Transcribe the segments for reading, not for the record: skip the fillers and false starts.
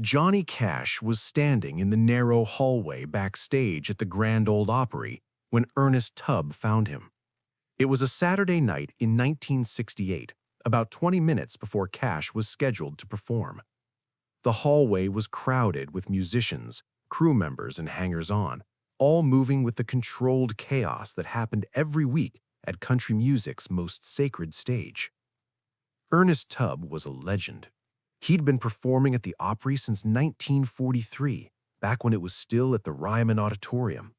Johnny Cash was standing in the narrow hallway backstage at the Grand Ole Opry when Ernest Tubb found him. It was a Saturday night in 1968, about 20 minutes before Cash was scheduled to perform. The hallway was crowded with musicians, crew members, and hangers-on, all moving with the controlled chaos that happened every week at country music's most sacred stage. Ernest Tubb was a legend. He'd been performing at the Opry since 1943, back when it was still at the Ryman Auditorium.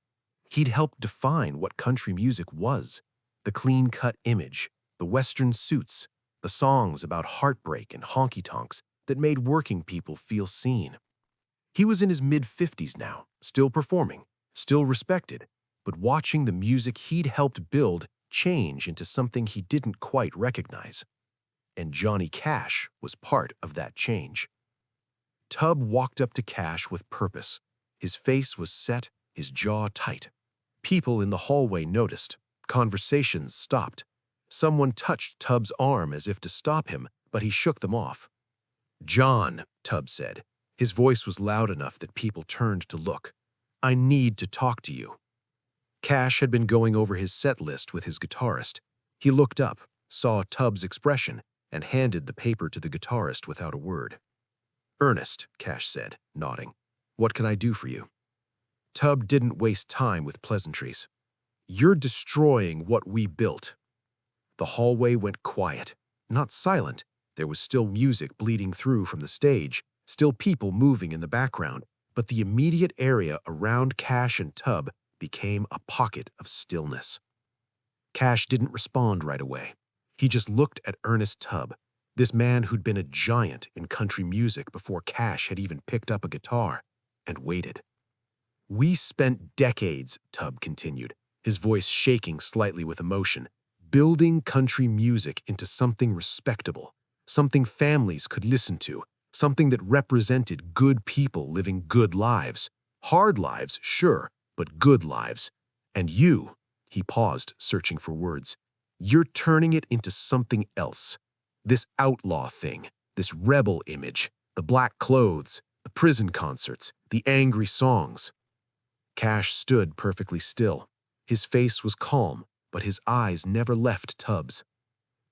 He'd helped define what country music was: the clean-cut image, the Western suits, the songs about heartbreak and honky-tonks that made working people feel seen. He was in his mid-50s now, still performing, still respected, but watching the music he'd helped build change into something he didn't quite recognize. And Johnny Cash was part of that change. Tubb walked up to Cash with purpose. His face was set, his jaw tight. People in the hallway noticed. Conversations stopped. Someone touched Tubb's arm as if to stop him, but he shook them off. "John," Tubb said. His voice was loud enough that people turned to look. "I need to talk to you." Cash had been going over his set list with his guitarist. He looked up, saw Tubb's expression, and handed the paper to the guitarist without a word. "Ernest," Cash said, nodding. "What can I do for you?" Tubb didn't waste time with pleasantries. "You're destroying what we built." The hallway went quiet, not silent. There was still music bleeding through from the stage, still people moving in the background, but the immediate area around Cash and Tubb became a pocket of stillness. Cash didn't respond right away. He just looked at Ernest Tubb, this man who'd been a giant in country music before Cash had even picked up a guitar, and waited. "We spent decades," Tubb continued, his voice shaking slightly with emotion, "building country music into something respectable, something families could listen to, something that represented good people living good lives. Hard lives, sure, but good lives. And you," he paused, searching for words, "you're turning it into something else. This outlaw thing, this rebel image, the black clothes, the prison concerts, the angry songs." Cash stood perfectly still. His face was calm, but his eyes never left Tubb's.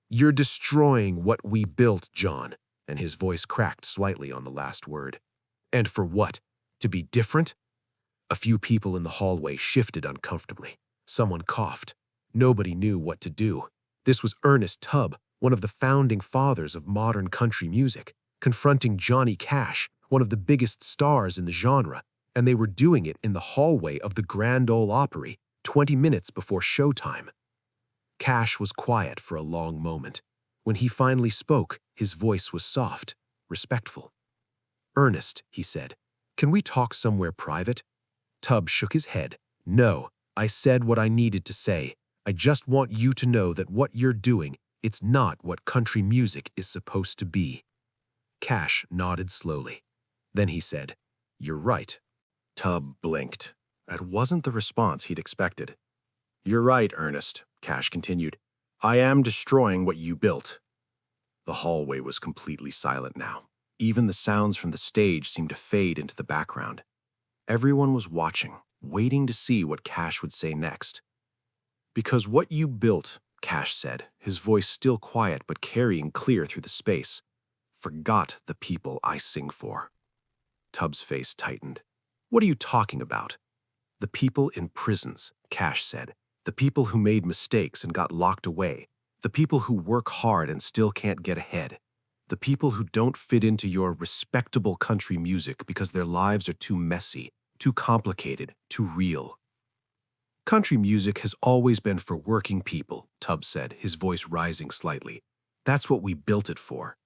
"You're destroying what we built, John," and his voice cracked slightly on the last word. "And for what? To be different?" A few people in the hallway shifted uncomfortably. Someone coughed. Nobody knew what to do. This was Ernest Tubb, one of the founding fathers of modern country music, confronting Johnny Cash, one of the biggest stars in the genre, and they were doing it in the hallway of the Grand Ole Opry, 20 minutes before showtime. Cash was quiet for a long moment. When he finally spoke, his voice was soft, respectful. "Ernest," he said, "can we talk somewhere private?" Tubb shook his head. "No, I said what I needed to say. I just want you to know that what you're doing, it's not what country music is supposed to be." Cash nodded slowly. Then he said, "You're right." Tubb blinked. That wasn't the response he'd expected. "You're right, Ernest," Cash continued. "I am destroying what you built." The hallway was completely silent now. Even the sounds from the stage seemed to fade into the background. Everyone was watching, waiting to see what Cash would say next. "Because what you built," Cash said, his voice still quiet but carrying clear through the space, "forgot the people I sing for." Tubb's face tightened. "What are you talking about?" "The people in prisons," Cash said. "The people who made mistakes and got locked away. The people who work hard and still can't get ahead. The people who don't fit into your respectable country music because their lives are too messy, too complicated, too real." "Country music has always been for working people," Tubb said, his voice rising slightly. "That's what we built it for."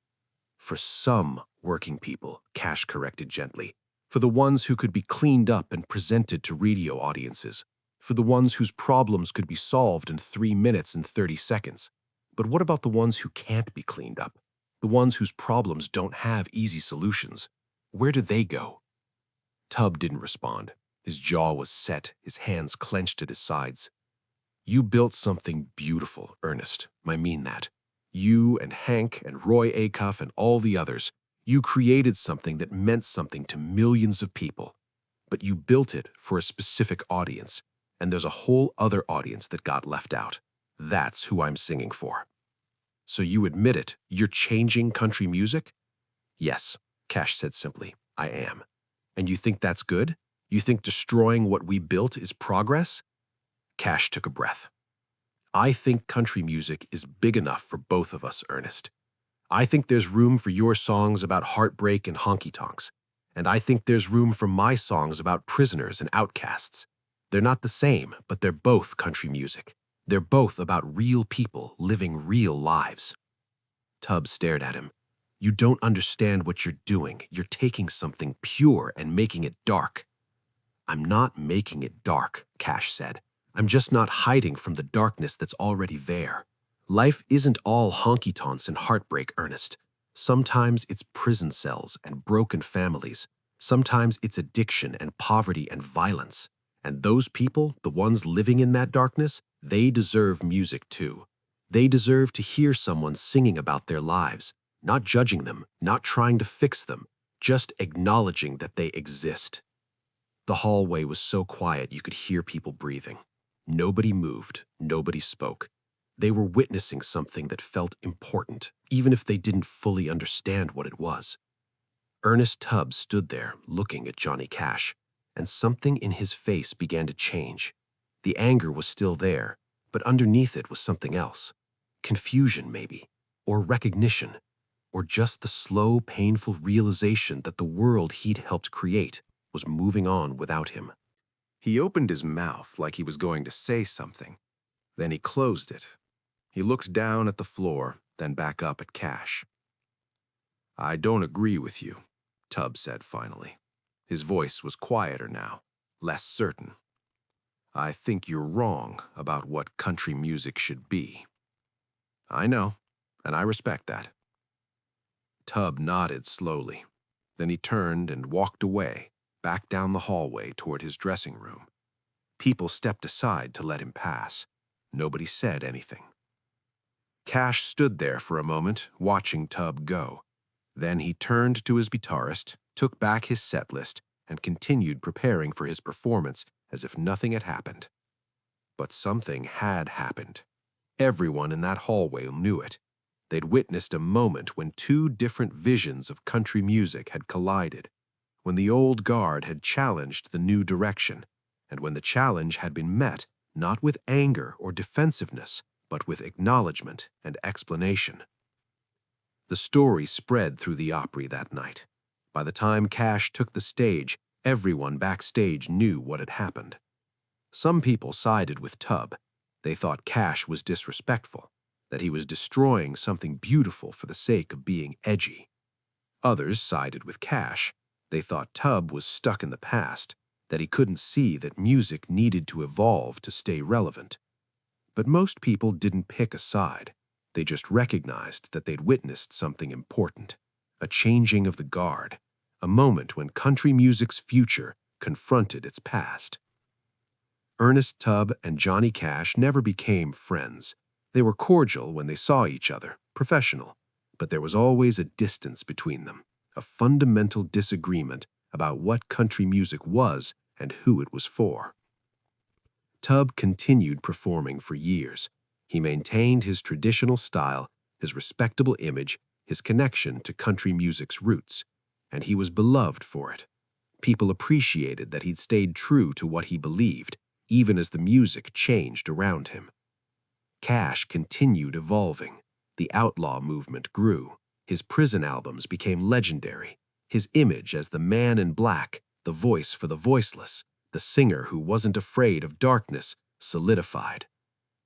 "For some working people," Cash corrected gently. "For the ones who could be cleaned up and presented to radio audiences. For the ones whose problems could be solved in 3 minutes and 30 seconds. But what about the ones who can't be cleaned up? The ones whose problems don't have easy solutions? Where do they go?" Tubb didn't respond. His jaw was set, his hands clenched at his sides. "You built something beautiful, Ernest. I mean that. You and Hank and Roy Acuff and all the others. You created something that meant something to millions of people, but you built it for a specific audience, and there's a whole other audience that got left out. That's who I'm singing for." "So you admit it, you're changing country music?" "Yes," Cash said simply, "I am." "And you think that's good? You think destroying what we built is progress?" Cash took a breath. "I think country music is big enough for both of us, Ernest. I think there's room for your songs about heartbreak and honky-tonks, and I think there's room for my songs about prisoners and outcasts. They're not the same, but they're both country music. They're both about real people living real lives." Tubb stared at him. "You don't understand what you're doing. You're taking something pure and making it dark." "I'm not making it dark," Cash said. "I'm just not hiding from the darkness that's already there. Life isn't all honky-tonks and heartbreak, Ernest. Sometimes it's prison cells and broken families. Sometimes it's addiction and poverty and violence. And those people, the ones living in that darkness, they deserve music too. They deserve to hear someone singing about their lives, not judging them, not trying to fix them, just acknowledging that they exist." The hallway was so quiet you could hear people breathing. Nobody moved, nobody spoke. They were witnessing something that felt important, even if they didn't fully understand what it was. Ernest Tubb stood there, looking at Johnny Cash, and something in his face began to change. The anger was still there, but underneath it was something else. Confusion, maybe, or recognition, or just the slow, painful realization that the world he'd helped create was moving on without him. He opened his mouth like he was going to say something. Then he closed it. He looked down at the floor, then back up at Cash. "I don't agree with you," Tubb said finally. His voice was quieter now, less certain. "I think you're wrong about what country music should be." "I know, and I respect that." Tubb nodded slowly. Then he turned and walked away, back down the hallway toward his dressing room. People stepped aside to let him pass. Nobody said anything. Cash stood there for a moment, watching Tubb go. Then he turned to his guitarist, took back his set list, and continued preparing for his performance as if nothing had happened. But something had happened. Everyone in that hallway knew it. They'd witnessed a moment when two different visions of country music had collided, when the old guard had challenged the new direction, and when the challenge had been met not with anger or defensiveness, but with acknowledgement and explanation. The story spread through the Opry that night. By the time Cash took the stage, everyone backstage knew what had happened. Some people sided with Tubb. They thought Cash was disrespectful, that he was destroying something beautiful for the sake of being edgy. Others sided with Cash. They thought Tubb was stuck in the past, that he couldn't see that music needed to evolve to stay relevant. But most people didn't pick a side. They just recognized that they'd witnessed something important, a changing of the guard, a moment when country music's future confronted its past. Ernest Tubb and Johnny Cash never became friends. They were cordial when they saw each other, professional, but there was always a distance between them, a fundamental disagreement about what country music was and who it was for. Tubb continued performing for years. He maintained his traditional style, his respectable image, his connection to country music's roots, and he was beloved for it. People appreciated that he'd stayed true to what he believed, even as the music changed around him. Cash continued evolving. The outlaw movement grew. His prison albums became legendary. His image as the man in black, the voice for the voiceless, the singer who wasn't afraid of darkness, solidified.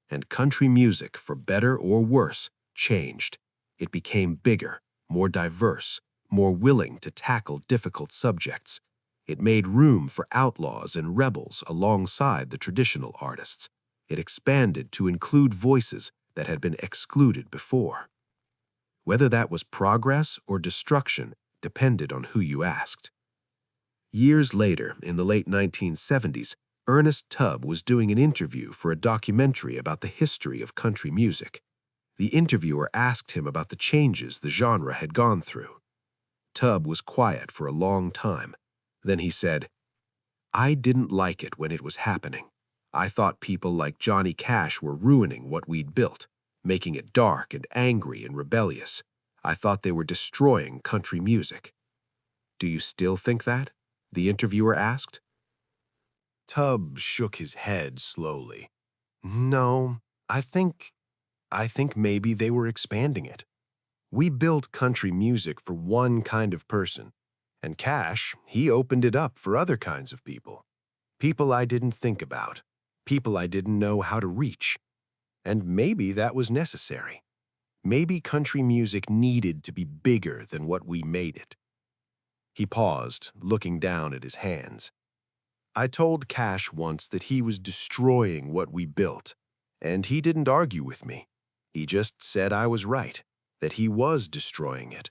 And country music, for better or worse, changed. It became bigger, more diverse, more willing to tackle difficult subjects. It made room for outlaws and rebels alongside the traditional artists. It expanded to include voices that had been excluded before. Whether that was progress or destruction depended on who you asked. Years later, in the late 1970s, Ernest Tubb was doing an interview for a documentary about the history of country music. The interviewer asked him about the changes the genre had gone through. Tubb was quiet for a long time. Then he said, "I didn't like it when it was happening. I thought people like Johnny Cash were ruining what we'd built, making it dark and angry and rebellious. I thought they were destroying country music." "Do you still think that?" the interviewer asked. Tubb shook his head slowly. "No, I think maybe they were expanding it. We built country music for one kind of person, and Cash, he opened it up for other kinds of people. People I didn't think about, people I didn't know how to reach. And maybe that was necessary. Maybe country music needed to be bigger than what we made it." He paused, looking down at his hands. "I told Cash once that he was destroying what we built, and he didn't argue with me. He just said I was right, that he was destroying it.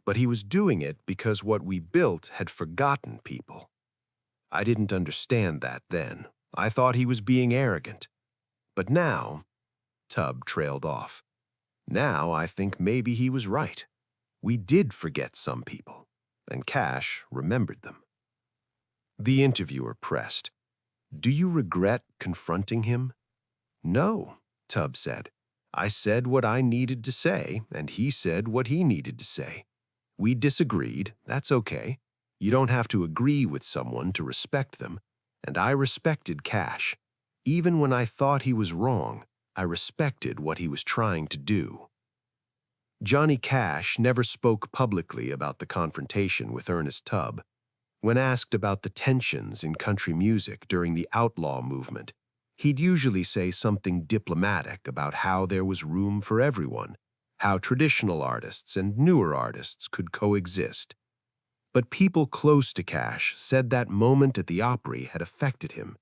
But he was doing it because what we built had forgotten people. I didn't understand that then. I thought he was being arrogant. But now," Tubb trailed off, "now I think maybe he was right. We did forget some people, and Cash remembered them." The interviewer pressed, "Do you regret confronting him?" "No," Tubb said. "I said what I needed to say, and he said what he needed to say. We disagreed, that's okay. You don't have to agree with someone to respect them, and I respected Cash. Even when I thought he was wrong, I respected what he was trying to do." Johnny Cash never spoke publicly about the confrontation with Ernest Tubb. When asked about the tensions in country music during the outlaw movement, he'd usually say something diplomatic about how there was room for everyone, how traditional artists and newer artists could coexist. But people close to Cash said that moment at the Opry had affected him,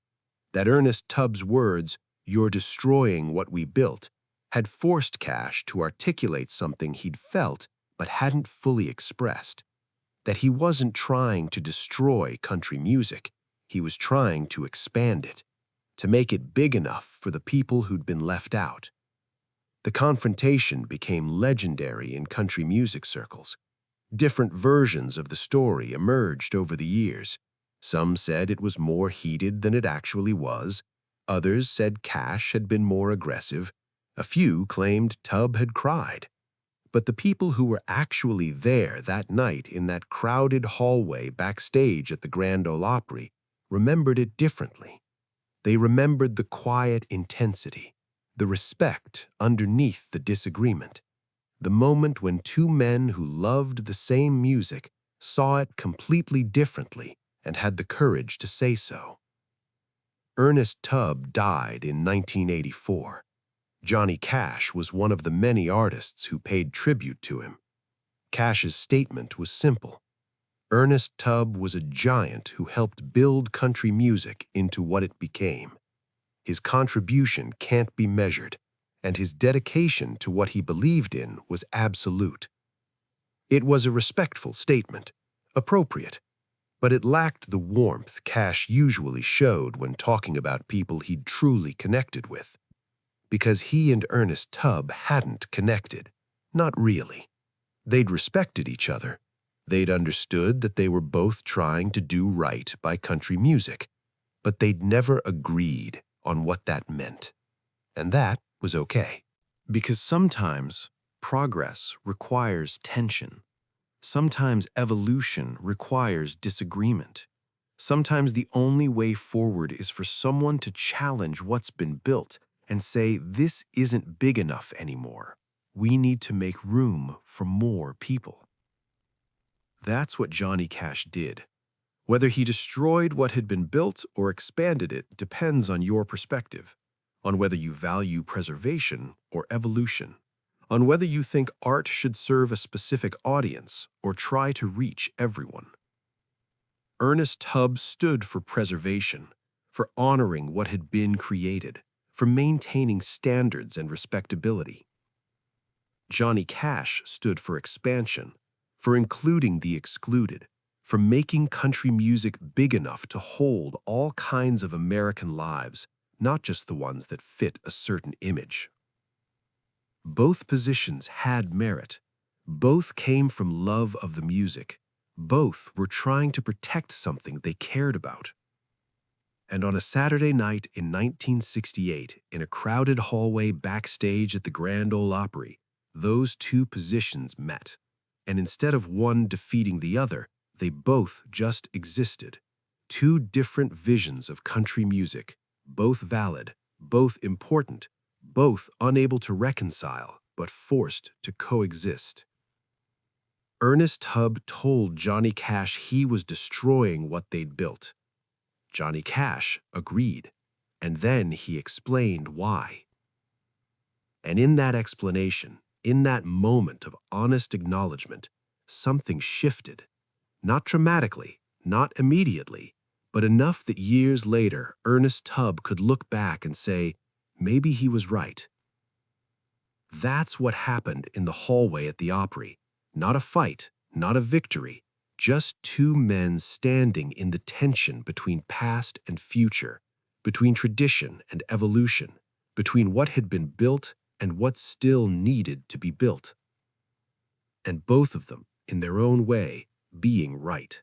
that Ernest Tubb's words, "You're destroying what we built," had forced Cash to articulate something he'd felt but hadn't fully expressed, that he wasn't trying to destroy country music, he was trying to expand it, to make it big enough for the people who'd been left out. The confrontation became legendary in country music circles. Different versions of the story emerged over the years. Some said it was more heated than it actually was. Others said Cash had been more aggressive. A few claimed Tubb had cried. But the people who were actually there that night in that crowded hallway backstage at the Grand Ole Opry remembered it differently. They remembered the quiet intensity, the respect underneath the disagreement, the moment when two men who loved the same music saw it completely differently and had the courage to say so. Ernest Tubb died in 1984. Johnny Cash was one of the many artists who paid tribute to him. Cash's statement was simple. Ernest Tubb was a giant who helped build country music into what it became. His contribution can't be measured, and his dedication to what he believed in was absolute. It was a respectful statement, appropriate, but it lacked the warmth Cash usually showed when talking about people he'd truly connected with. Because he and Ernest Tubb hadn't connected, not really. They'd respected each other. They'd understood that they were both trying to do right by country music, but they'd never agreed on what that meant. And that was okay. Because sometimes progress requires tension. Sometimes evolution requires disagreement. Sometimes the only way forward is for someone to challenge what's been built and say, "This isn't big enough anymore. We need to make room for more people." That's what Johnny Cash did. Whether he destroyed what had been built or expanded it depends on your perspective, on whether you value preservation or evolution, on whether you think art should serve a specific audience or try to reach everyone. Ernest Tubb stood for preservation, for honoring what had been created, for maintaining standards and respectability. Johnny Cash stood for expansion, for including the excluded, for making country music big enough to hold all kinds of American lives, not just the ones that fit a certain image. Both positions had merit, Both came from love of the music. Both were trying to protect something they cared about. And on a Saturday night in 1968, in a crowded hallway backstage at the Grand Ole Opry, those two positions met. And instead of one defeating the other, they both just existed. Two different visions of country music, both valid, both important, both unable to reconcile, but forced to coexist. Ernest Tubb told Johnny Cash he was destroying what they'd built. Johnny Cash agreed, and then he explained why. And in that explanation, in that moment of honest acknowledgement, something shifted. Not dramatically, not immediately, but enough that years later, Ernest Tubb could look back and say, maybe he was right. That's what happened in the hallway at the Opry. Not a fight, not a victory, just two men standing in the tension between past and future, between tradition and evolution, between what had been built and what still needed to be built. And both of them, in their own way, being right.